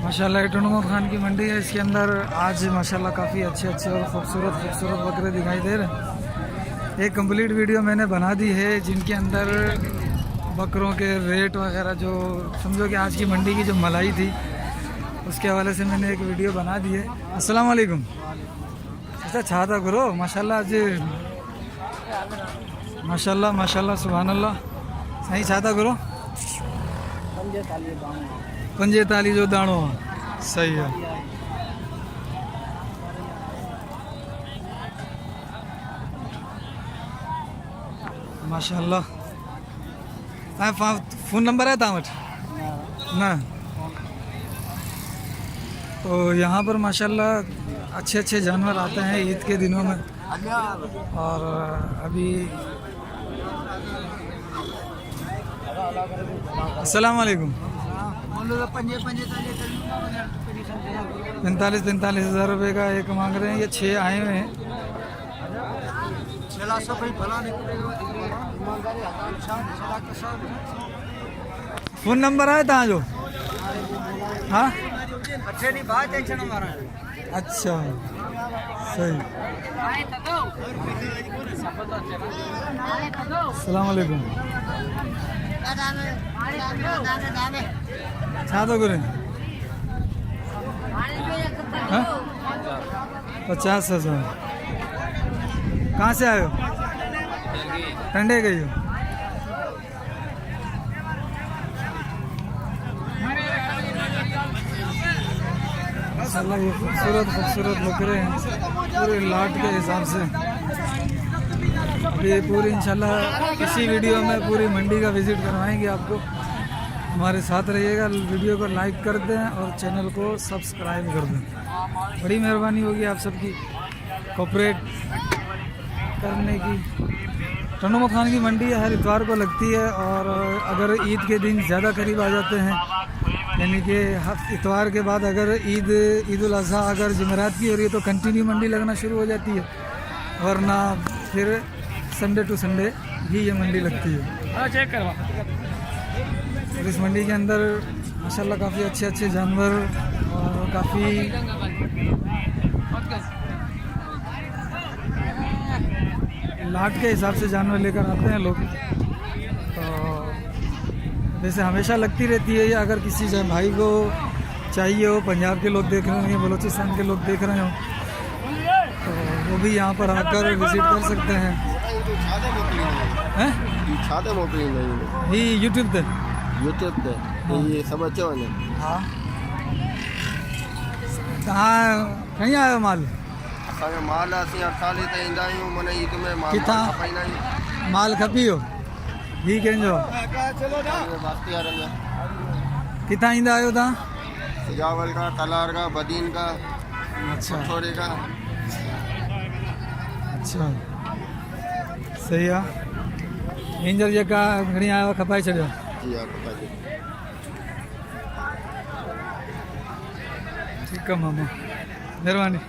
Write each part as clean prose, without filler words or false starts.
माशाल्लाह ये टुनमुख खान की मंडी है। इसके अंदर आज माशाल्लाह काफ़ी अच्छे और खूबसूरत बकरे दिखाई दे रहे हैं। एक कंप्लीट वीडियो मैंने बना दी है जिनके अंदर बकरों के रेट वगैरह, जो समझो कि आज की मंडी की जो मलाई थी उसके हवाले से मैंने एक वीडियो बना दी है। अस्सलाम वालेकुम। अच्छा छाता करो माशाल्लाह जी, माशाल्लाह सुभान अल्लाह। सही छाता करो 45 जो दाणो सही है। माशाल्लाह। फ़ोन नंबर है तव्हां वटि न? तो यहाँ पर माशाल्लाह अच्छे जानवर आते हैं ईद के दिनों में। और अभी अस्सलाम वालेकुम। 45 हज़ार रुपये का एक मांग रहे हैं। ये 6 आए हुए हैं। फ़ोन नंबर है तव्हां जो? हाँ अच्छा सही। अस्सलाम वालेकुम। छा तो करें 50,000। कहाँ से आए हो? ठंडे गई हो? माशाल्लाह ये खूबसूरत बकरे हैं पूरे लाट के हिसाब से। अभी पूरी इंशाल्लाह इसी वीडियो में पूरी मंडी का विज़िट करवाएंगे आपको। हमारे साथ रहिएगा, वीडियो को लाइक कर दें और चैनल को सब्सक्राइब कर दें। बड़ी मेहरबानी होगी आप सबकी कोऑपरेट करने की। टुनमुख खान की मंडी हर इतवार को लगती है और अगर ईद के दिन ज़्यादा करीब आ जाते हैं, यानी कि इतवार के बाद अगर ईद उल अज़हा अगर जुमेरात की हो रही है तो कंटिन्यू मंडी लगना शुरू हो जाती है, वरना फिर संडे टू संडे ही ये मंडी लगती है। चेक करवा। और इस मंडी के अंदर माशाल्लाह काफ़ी अच्छे जानवर और काफ़ी लाट के हिसाब से जानवर लेकर आते हैं लोग। तो वैसे हमेशा लगती रहती है ये। अगर किसी भाई को चाहिए हो, पंजाब के लोग देख रहे होंगे, बलूचिस्तान के लोग देख रहे हो, तो वो भी यहाँ पर आकर विज़िट कर सकते हैं। ही यूट्यूब पे ये सब अच्छे वाले। हाँ कहाँ कहीं आयो माल? माल असीं हर साल हिते ईंदा आहियूं, माना ईद में किथां माल खपी हो? ही कंहिंजो? किथां ईंदा आहियो तव्हां? सिजावल का, तलार का, बदीन का, अच्छा छोरे का। अच्छा सही आहे। हींअर जेका घणी आयो खपाए छॾियो। जी हाँ पता जी। ठीक है मामा, मेहरबानी।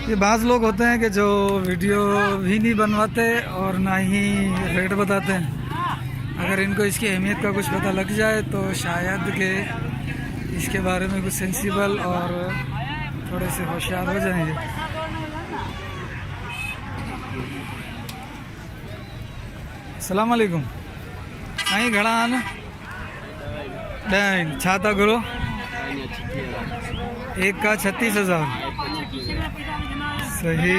ये बाज़ लोग होते हैं कि जो वीडियो भी नहीं बनवाते और ना ही रेट बताते हैं। अगर इनको इसकी अहमियत का कुछ पता लग जाए तो शायद कि इसके बारे में कुछ सेंसिबल और थोड़े से होशियार हो जाएंगे। अस्सलाम वालेकुम। साईं घणा आहिनि? 10 छा था करो? एक का 36,000 सही।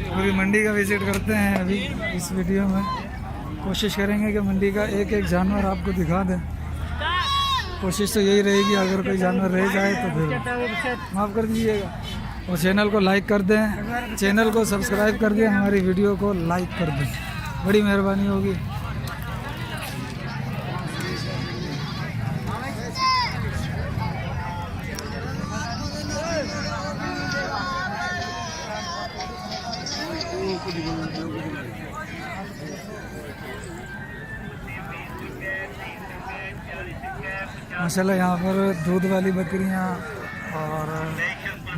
पूरी मंडी का विजिट करते हैं अभी इस वीडियो में। कोशिश करेंगे कि मंडी का एक जानवर आपको दिखा दें। कोशिश तो यही रहेगी, अगर कोई जानवर रह जाए तो फिर माफ़ कर दीजिएगा। और चैनल को लाइक कर दें, चैनल को सब्सक्राइब कर दें, हमारी वीडियो को लाइक कर दें, बड़ी मेहरबानी होगी। माशाल्लाह यहाँ पर दूध वाली बकरियाँ और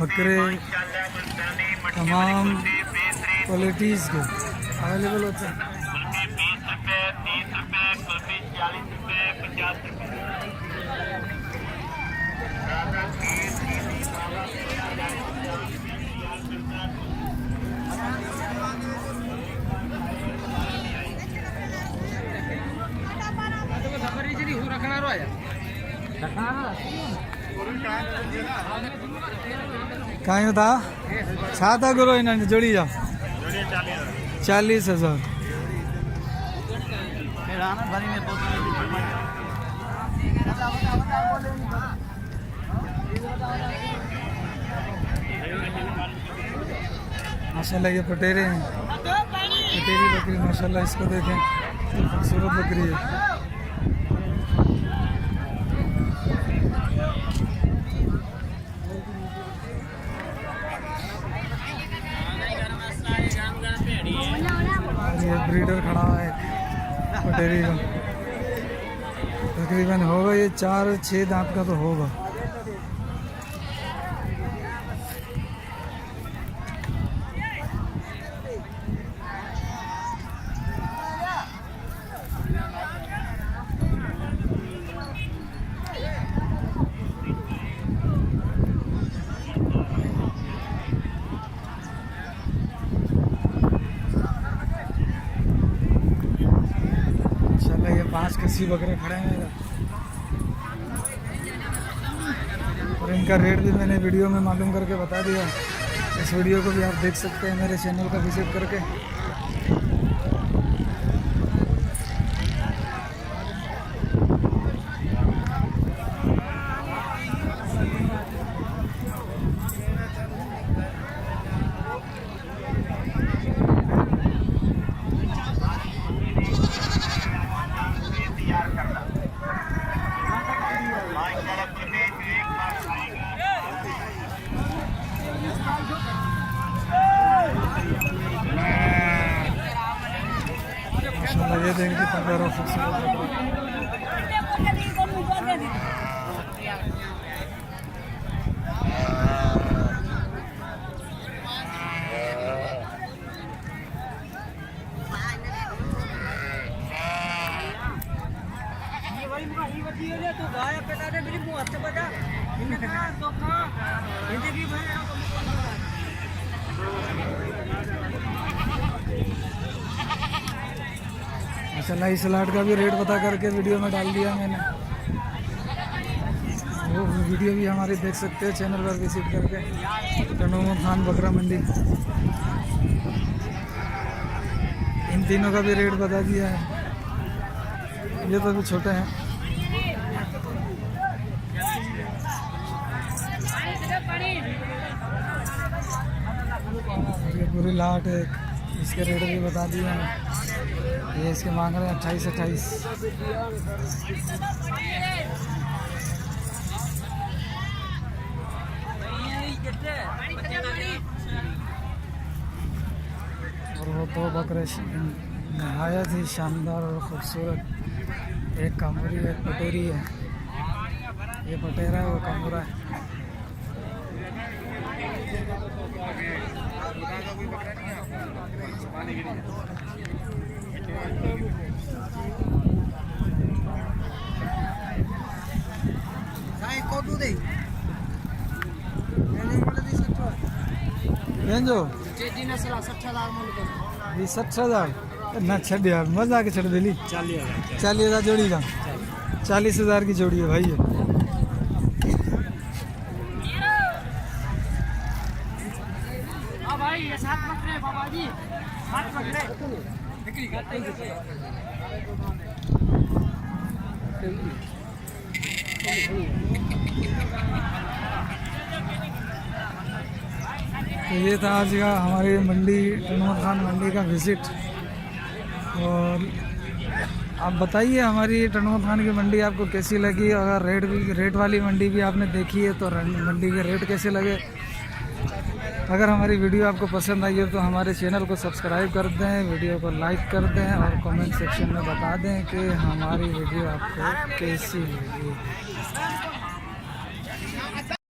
बकरे तमाम क्वालिटीज़ के अवेलेबल होते हैं। कहीं होता छाता करो इन्होंने जोड़ी जाओ 40,000। माशाल्लाह ये पटेरे हैं, पटेरी बकरी माशाल्लाह, इसको देखें खूबसूरत बकरी है। ये ब्रीडर खड़ा है पटेरी का, तकरीबन होगा ये 4-6 दांत का तो होगा। ये 5 कसी बकरे खड़े हैं इधर, और इनका रेट भी मैंने वीडियो में मालूम करके बता दिया। इस वीडियो को भी आप देख सकते हैं मेरे चैनल का विजिट करके। ये देख लीजिए पंद्रह खूबसूरत माशाल्लाह इस लाट का भी रेट पता करके वीडियो में डाल दिया मैंने, वो वीडियो भी हमारी देख सकते हैं चैनल पर विजिट करके। टनोमो खान बकरा मंडी, इन तीनों का भी रेट बता दिया है। ये तो भी छोटे हैं। ये पूरी लाट है, इसके रेट भी बता दिए हैं। ये इसके मांग रहे हैं 28। और वो 2 बकरे नहायत ही शानदार और खूबसूरत, एक कामूरी है, एक पटेरी है। ये पटेरा है, वो कामूरा है। जो 60,000 ना छड़ यार, मजा के छड़ दिली 40,000 जोड़ी का, 40,000 की जोड़ी है भाई ये। भाई ये 7 बकरे बाबा जी, 7 बकरे। तो ये था आज का हमारी मंडी, टनोमो खान मंडी का विज़िट। और आप बताइए हमारी टनोमो खान की मंडी आपको कैसी लगी। अगर रेट वाली मंडी भी आपने देखी है तो मंडी के रेट कैसे लगे अगर हमारी वीडियो आपको पसंद आई हो तो हमारे चैनल को सब्सक्राइब कर दें, वीडियो को लाइक कर दें और कमेंट सेक्शन में बता दें कि हमारी वीडियो आपको कैसी लगी।